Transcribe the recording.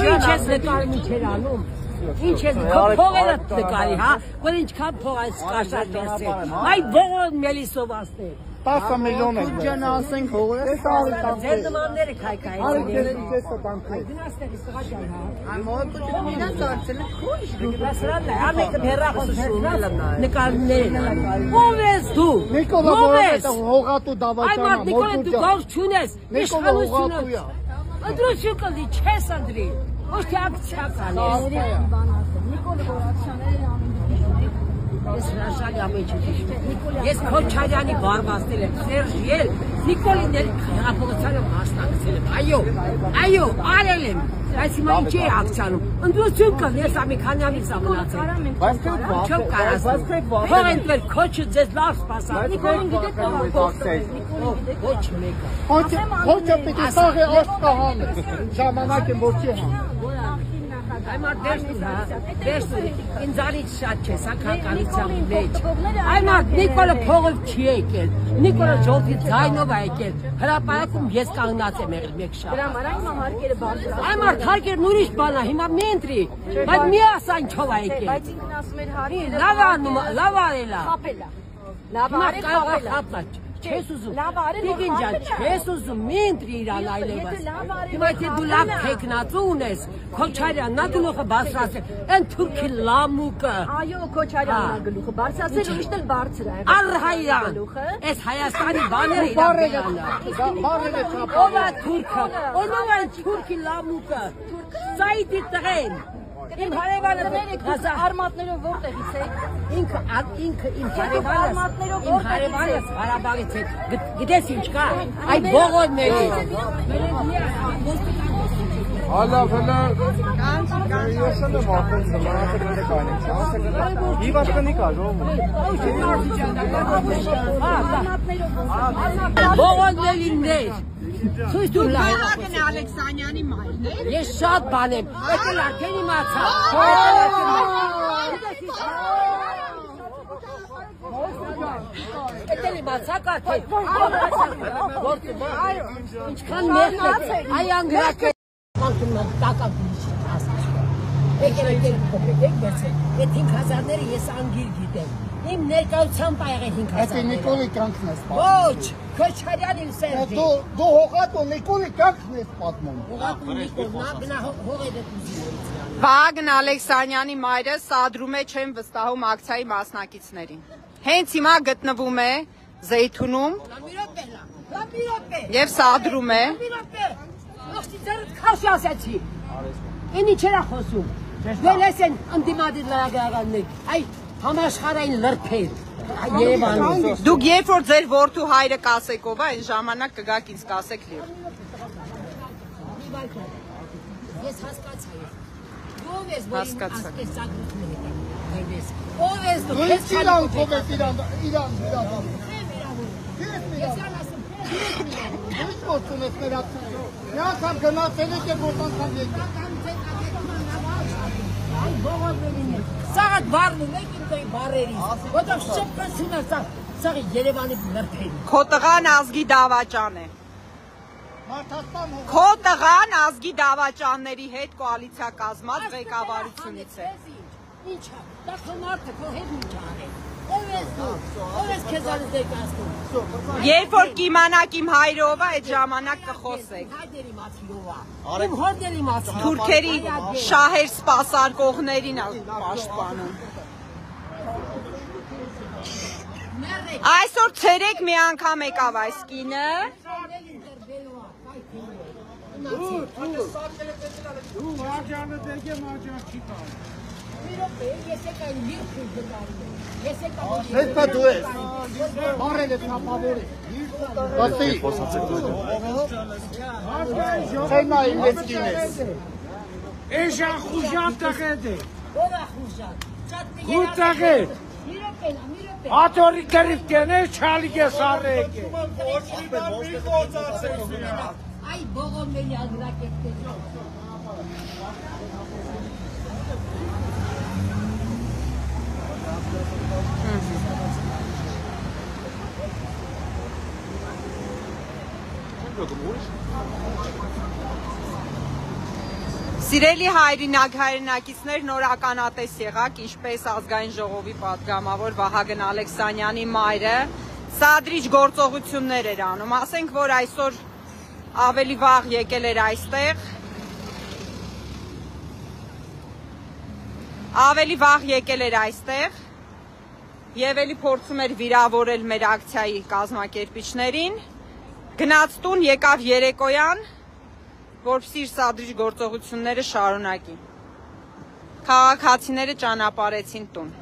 Ինչ ես նկարում ինչ էր անում, ինչ ես փողերը նկարի, հա, որ ինչքան փող այս կաշար դեսել, այ բողոն մելիսով ասներ 10 միլիոն է ջան ասենք հողերը ձեր նմանները քայքայեցին գնացել ստղա ջան հա մոդուլը իրան ծարցել է քույր դասրանն է ամեկը հերախոսություն նկարներն ով ես դու Նիկոլա հողատու դավաճանը այ Նիկոլա դու գող չունես իշխանություն ընտրություն կլի չես ընտրի ոչ թե ակցիա կանես Նիկոլա Գորացյանները Ես հրաշալի ամեն ինչ Ես Քոչարյանի բարբաստել եմ, Սերժիել, Նիկոլին հեղափոխությանը մասնակցել եմ, այո, արել եմ, այս հիմա ինչ է ակցիանում, ընդրություն կան, ես ամիքանյանից ամնացել, չեմ կարասում, հող ընտվել, Քոչը ձեզ լավ սպասավ, Նիկոլին գիտեք ոչ մեկը, Քոչը պիտի սաղի աշկահան է, ժամանակ եմ որ չի հան Այ մարդ դերստուր, ինձանից շատ չես, հակականիցան մեջ Այ մարդ Նիկոլը փողով չի եկել, Նիկոլը ժողովի ձայնով է եկել, հրապարակում ես կանգնած եմ եղել մեկ շաբաթ Դրա համար հարկերը բարձր Այ մարդ հարկերն ուրիշ բան է, հիմա մի ընտրի, բայց մի ասա ինչով է եկել Բայց ինքն ասում էր հարկերը լավ արել է Լավ արել Չես ուզում, դիգին ջան, չես ուզում, մի ընտրի իրան այլևս Հիմա եթե դու լավ թեկնածու ունես, Քոչարյանն է գլուխը բարձրացել, են թուրքի լամուկը Այո, Քոչարյանն է գլուխը բարձրացել, ուրիշն էլ բարձր է Արհայրան, ես Հայաստանի բաները իրան Ով է թուրքը, ով է թուրքի լամուկը, Սայիդի տղեն Իմ հարևանը դերեք արմատներով որտեղից եք ինքը իմ հարևանս Հարաբաղից է գիտես ինչ կա այդ բողոն մերի Հալավ Յոշանը մարդեն զմանացը գրեկ այնեք Իվ աշկնի կա Բողոն մերիններ Ցույց դու լավ Վագն Ալեքսանյանի մայրն է Ես շատ բան եմ եկել արդեն իմացա Եկել իմացակ արդեն Ինչքան մերդ է այ անգրակ է տակավ Եկել կոպետ վերցել Այդ 5000-ները ես անգիր գիտեմ Իմ ներկայությամբ աղել 5000 Այդ Նիկոլի կյանքն ես պատմում Ոչ, Քոչարյանին Սերժի Դու հողատու Նիկոլի կյանքն ես պատմում Հողատու Նիկոլ, նա հող է դեպուզի Վագն Ալեքսանյանի մայրը սադրում է չեմ վստահում ակցիայի մասնակիցներին Հենց հիմա գտնվում է Զեյթունում Եվ սադրում է Աղջի ձերդ քաշի ասեցի Են ինչ էրա խոսում Դել ես են ընդիմադիր լրագրողաններ Այ համաշխարհային լրբեր Երևանում Դուք երբ որ ձեր որդու հայրը կասեք ով է, այն ժամանակ կգաք ինձ կասեք լիվ Ես հասկացա Ով ես որ ասկես ծագրությունը հետաքրքրես Ով ես դու Դու իրան կով ես իրան Ես ասում Ինչ գործում ես մեր ակցիա Մի անգամ գնացել եք որ անգամ եկեք Այ բողոք վերին է Սաղատ բարնում եք իմ դոյի բարերից Ոտով շպկսում է սաղի Երևանի լրբերի Քո տղան ազգի դավաճան է Քո տղան ազգի դավաճանների հետ կոալիցիա կազմած ղեկավարությունից է Ինչ է, դա քո մարդը, քո հետ ինչ արել Ով ես քեզանից դեկասնում Երբ որ կիմանաք իմ հայրը ով է, այդ ժամանակ կխոսեք Հայդեր իմացի ով է Իմ հորդեր իմացի Թուրքերի շահեր սպասարկողներին պաշտպանում Այսօր ցերեկ մի անգամ եկավ այս կինը Դու Մաջանը դեգե Մաջան չի տալ Ես եկա իմ լիրքուր գտարին Ես եկա Ես պա դու ես Բարել ես նապավոր ես Բաստի Սենա իմ լեցկին ես Էժան խուժան տղետ է Ով է խուժան Հու տղետ Ատորի կրիվ կեն է չալիք ես արեկ է Այ բողոմելի ագրակետ Սիրելի հայրենակիցներ, նոր ականատես եղաք, ինչպես ազգային ժողովի պատգամավոր Վահագն Ալեքսանյանի մայրը սադրիչ գործողություններ էր անում, ասենք, որ այսօր ավելի վաղ եկել էր այստեղ, եւ էլի փորձում էր վիրավորել մեր ակցիայի կազմակերպիչներին, գնաց տուն, եկավ երեկոյան, որպեսզի իր սադրիչ գործողությունները շարունակի։ Քաղաքացիները ճանապարհեցին տուն։